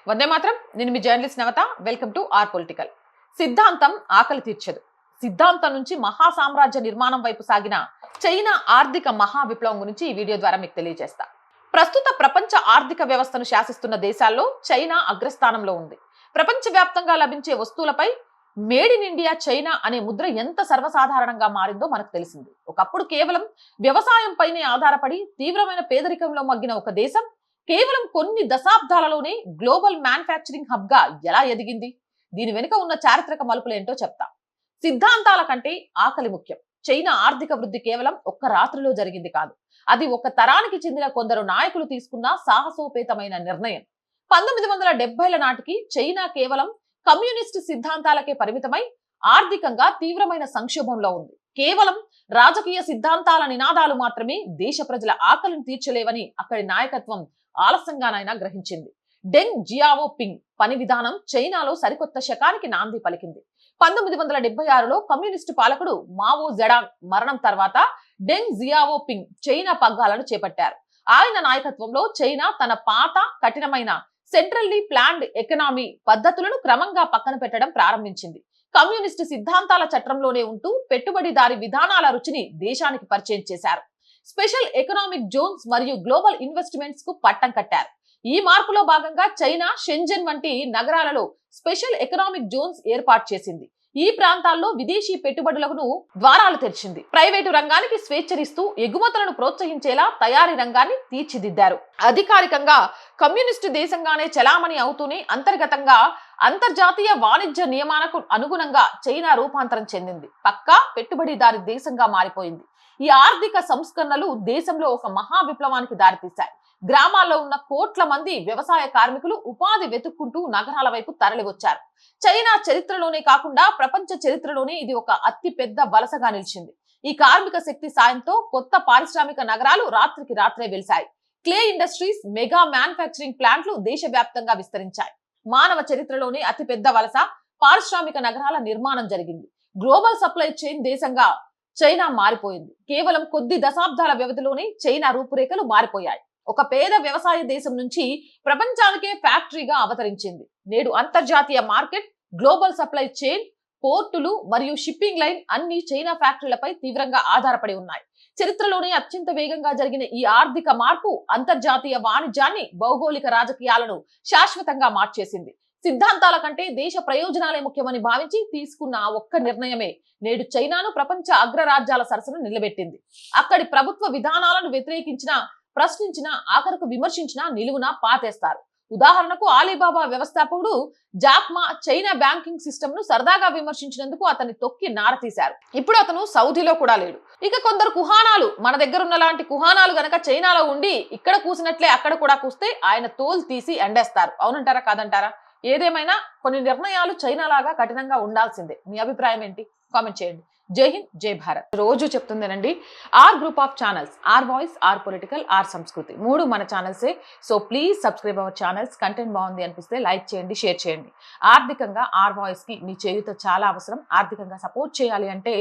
వందే మాత్రం. నేను మీ journalist Navatha. Welcome to our political. సిద్ధాంతం ఆకలి తీర్చదు. సిద్ధాంతం నుంచి మహా సామ్రాజ్య నిర్మాణం వైపు సాగిన చైనా ఆర్థిక మహా విప్లవం గురించి ఈ వీడియో ద్వారా మీకు తెలియజేస్తా. ప్రస్తుత ప్రపంచ ఆర్థిక వ్యవస్థను శాసిస్తున్న దేశాల్లో చైనా అగ్రస్థానంలో ఉంది. ప్రపంచవ్యాప్తంగా లభించే వస్తువులపై మేడ్ ఇన్ ఇండియా చైనా అనే ముద్ర ఎంత సర్వసాధారణంగా మారిందో మనకు తెలిసింది. ఒకప్పుడు కేవలం వ్యవసాయం పైనే ఆధారపడి తీవ్రమైన పేదరికంలో మగ్గిన ఒక దేశం కేవలం కొన్ని దశాబ్దాలలోనే గ్లోబల్ మ్యానుఫ్యాక్చరింగ్ హబ్ గా ఎలా ఎదిగింది? దీని వెనుక ఉన్న చారిత్రక మలుపులేంటో చెప్తా. సిద్ధాంతాల కంటే ఆకలి ముఖ్యం. చైనా ఆర్థిక వృద్ధి కేవలం ఒక్క రాత్రిలో జరిగింది కాదు. అది ఒక తరానికి చెందిన కొందరు నాయకులు తీసుకున్న సాహసోపేతమైన నిర్ణయం. 1970ల నాటికి చైనా కేవలం కమ్యూనిస్టు సిద్ధాంతాలకే పరిమితమై ఆర్థికంగా తీవ్రమైన సంక్షోభంలో ఉంది. కేవలం రాజకీయ సిద్ధాంతాల నినాదాలు మాత్రమే దేశ ప్రజల ఆకలిని తీర్చలేవని అక్కడి నాయకత్వం ఆలస్యంగానైనా గ్రహించింది. డెంగ్ జియావోపింగ్ పని విధానం చైనాలో సరికొత్త శకానికి నాంది పలికింది. 1976లో కమ్యూనిస్టు పాలకుడు మావో జెడాంగ్ మరణం తర్వాత డెంగ్ జియావోపింగ్ చైనా పగ్గాలను చేపట్టారు. ఆయన నాయకత్వంలో చైనా తన పాత కఠినమైన సెంట్రల్లీ ప్లాన్డ్ ఎకనామీ పద్ధతులను క్రమంగా పక్కన పెట్టడం ప్రారంభించింది. కమ్యూనిస్టు సిద్ధాంతాల చట్రంలోనే ఉంటూ పెట్టుబడిదారి విధానాల రుచిని దేశానికి పరిచయం చేశారు. స్పెషల్ ఎకనామిక్ జోన్స్ మరియు గ్లోబల్ ఇన్వెస్ట్మెంట్స్ కు పట్టం కట్టారు. ఈ మార్పులో భాగంగా చైనా షెంజన్ వంటి నగరాలలో స్పెషల్ ఎకనామిక్ జోన్స్ ఏర్పాటు చేసింది. ఈ ప్రాంతాల్లో విదేశీ పెట్టుబడులకు ద్వారాలు తెరిచింది. ప్రైవేటు రంగానికి స్వేచ్ఛనిస్తూ ఎగుమతులను ప్రోత్సహించేలా తయారీ రంగాన్ని తీర్చిదిద్దారు. అధికారికంగా కమ్యూనిస్టు దేశంగానే చలామణి అవుతూనే అంతర్గతంగా అంతర్జాతీయ వాణిజ్య నియమాలకు అనుగుణంగా చైనా రూపాంతరం చెందింది. పక్కా పెట్టుబడిదారి దేశంగా మారిపోయింది. ఈ ఆర్థిక సంస్కరణలు దేశంలో ఒక మహా విప్లవానికి దారితీశాయి. గ్రామాల్లో ఉన్న కోట్ల మంది వ్యవసాయ కార్మికులు ఉపాధి వెతుక్కుంటూ నగరాల వైపు తరలి వచ్చారు. చైనా చరిత్రలోనే కాకుండా ప్రపంచ చరిత్రలోనే ఇది ఒక అతి పెద్ద వలసగా నిలిచింది. ఈ కార్మిక శక్తి సాయంతో కొత్త పారిశ్రామిక నగరాలు రాత్రికి రాత్రే వెలిశాయి. క్లే ఇండస్ట్రీస్, మెగా మ్యానుఫ్యాక్చరింగ్ ప్లాంట్లు దేశవ్యాప్తంగా విస్తరించాయి. మానవ చరిత్రలోనే అతి పెద్ద వలస పారిశ్రామిక నగరాల నిర్మాణం జరిగింది. గ్లోబల్ సప్లై చైన్ దేశంగా చైనా మారిపోయింది. కేవలం కొద్ది దశాబ్దాల వ్యవధిలోనే చైనా రూపురేఖలు మారిపోయాయి. ఒక పేద వ్యవసాయ దేశం నుంచి ప్రపంచానికే ఫ్యాక్టరీగా అవతరించింది. నేడు అంతర్జాతీయ మార్కెట్, గ్లోబల్ సప్లై చైన్, పోర్టులు మరియు షిప్పింగ్ లైన్ అన్ని చైనా ఫ్యాక్టరీలపై తీవ్రంగా ఆధారపడి ఉన్నాయి. చరిత్రలోనే అత్యంత వేగంగా జరిగిన ఈ ఆర్థిక మార్పు అంతర్జాతీయ వాణిజ్యాన్ని, భౌగోళిక రాజకీయాలను శాశ్వతంగా మార్చేసింది. సిద్ధాంతాల కంటే దేశ ప్రయోజనాలే ముఖ్యమని భావించి తీసుకున్న ఆ ఒక్క నిర్ణయమే నేడు చైనాను ప్రపంచ అగ్రరాజ్యాల సరసన నిలబెట్టింది. అక్కడి ప్రభుత్వ విధానాలను వ్యతిరేకించిన, ప్రశ్నించిన, ఆఖరకు విమర్శించిన నిలువున పాతేస్తారు. ఉదాహరణకు అలీబాబా వ్యవస్థాపకుడు జాక్ మా చైనా బ్యాంకింగ్ సిస్టమ్ ను సరదాగా విమర్శించినందుకు అతన్ని తొక్కి నారతీశారు. ఇప్పుడు అతను సౌదీలో కూడా లేడు. ఇక కొందరు కుహానాలు, మన దగ్గర ఉన్న లాంటి కుహానాలు గనక చైనాలో ఉండి ఇక్కడ కూసినట్లే అక్కడ కూడా కూస్తే ఆయన తోలు తీసి ఎండేస్తారు. అవునంటారా కాదంటారా? ఏదేమైనా కొన్ని నిర్ణయాలు చైనా లాగా కఠినంగా ఉండాల్సిందే. మీ అభిప్రాయం ఏంటి? కామెంట్ చేయండి. జై హింద్, జై భారత్. రోజు చెప్తుందేనండి, our group of channels, our voice, our political, our Sanskriti, 3 మన ఛానల్సే. So please subscribe our channels. Content బాగుంది అనిపిస్తే లైక్ చేయండి, షేర్ చేయండి. ఆర్థికంగా ఆర్ వాయిస్ కి మీ చేయుత చాలా అవసరం. ఆర్థికంగా సపోర్ట్ చేయాలి అంటే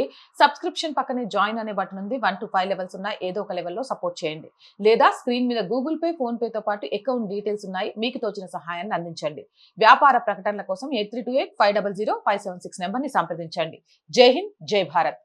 సబ్స్క్రిప్షన్ పక్కనే జాయిన్ అనే బటన్ ఉంది. 1 to 5 లెవెల్స్ ఉన్నాయి. ఏదో ఒక లెవెల్లో సపోర్ట్ చేయండి. లేదా స్క్రీన్ మీద గూగుల్ పే, ఫోన్ పేతో పాటు అకౌంట్ డీటెయిల్స్ ఉన్నాయి. మీకు తోచిన సహాయాన్ని అందించండి. వ్యాపార ప్రకటనల కోసం 8328500576 నెంబర్ని సంప్రదించండి. జై హింద్, జై భారత్.